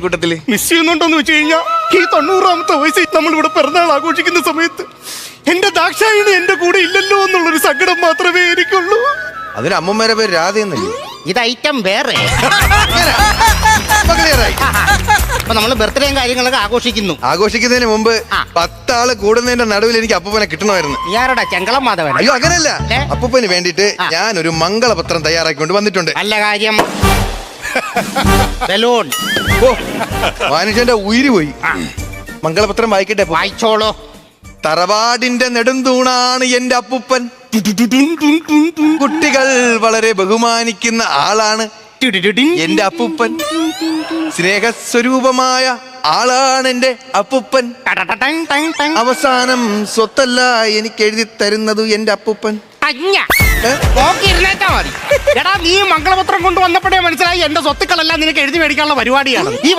കൂട്ടത്തില് മിസ് ചെയ്യുന്നുണ്ടോന്ന് വെച്ച് കഴിഞ്ഞാൽ ഈ 90ാമത്തെ വയസ്സിൽ നമ്മളിവിടെ പിറന്നാൾ ആഘോഷിക്കുന്ന സമയത്ത് എന്റെ ദാക്ഷായണി എന്റെ കൂടെ ഇല്ലല്ലോ എന്നുള്ളൊരു സങ്കടം മാത്രമേ എനിക്കുള്ളൂ. അതിന് അമ്മമ്മേരെ പേര് രാധയെന്നല്ലേ? ഇത് ഐറ്റം വേറെ. അപ്പൊ നമ്മള് ബർത്ത്ഡേയും കാര്യങ്ങളൊക്കെ ആഘോഷിക്കുന്നതിന് മുമ്പ് 10 ആള് കൂടുന്നതിന്റെ നടുവിൽ എനിക്ക് അപ്പൂപ്പനെ കിട്ടണമായിരുന്നു. ഇയാരുടെ ചെങ്കളം മാധവൻ? അയ്യോ അങ്ങനെയല്ല, അപ്പൂപ്പന് വേണ്ടിട്ട് ഞാൻ ഒരു മംഗളപത്രം തയ്യാറാക്കിക്കൊണ്ട് വന്നിട്ടുണ്ട്. നല്ല കാര്യം. ബലൂൺ. ഓ മനുഷ്യന്റെ ഉയിര് പോയി. മംഗളപത്രം വായിക്കട്ടെ? വായിച്ചോളൂ. തറവാടിന്റെ നെടുന്തൂണാണ് എന്റെ അപ്പൂപ്പൻ. കുട്ടികൾ വളരെ ബഹുമാനിക്കുന്ന ആളാണ് എന്റെ അപ്പൂപ്പൻ. സ്നേഹസ്വരൂപമായ ആളാണ് എന്റെ അപ്പൂപ്പൻ. അവസാനം സ്വത്തല്ല എനിക്ക് എഴുതി തരുന്നത് എന്റെ അപ്പൂപ്പൻ. എടാ നീ മംഗളപത്രം കൊണ്ടുവന്നപ്പോഴേ മനസ്സിലായി എന്റെ സ്വത്തുക്കളെല്ലാം നിനക്ക് എഴുതി മേടിക്കാനുള്ള പരിപാടിയാണ്. ഈ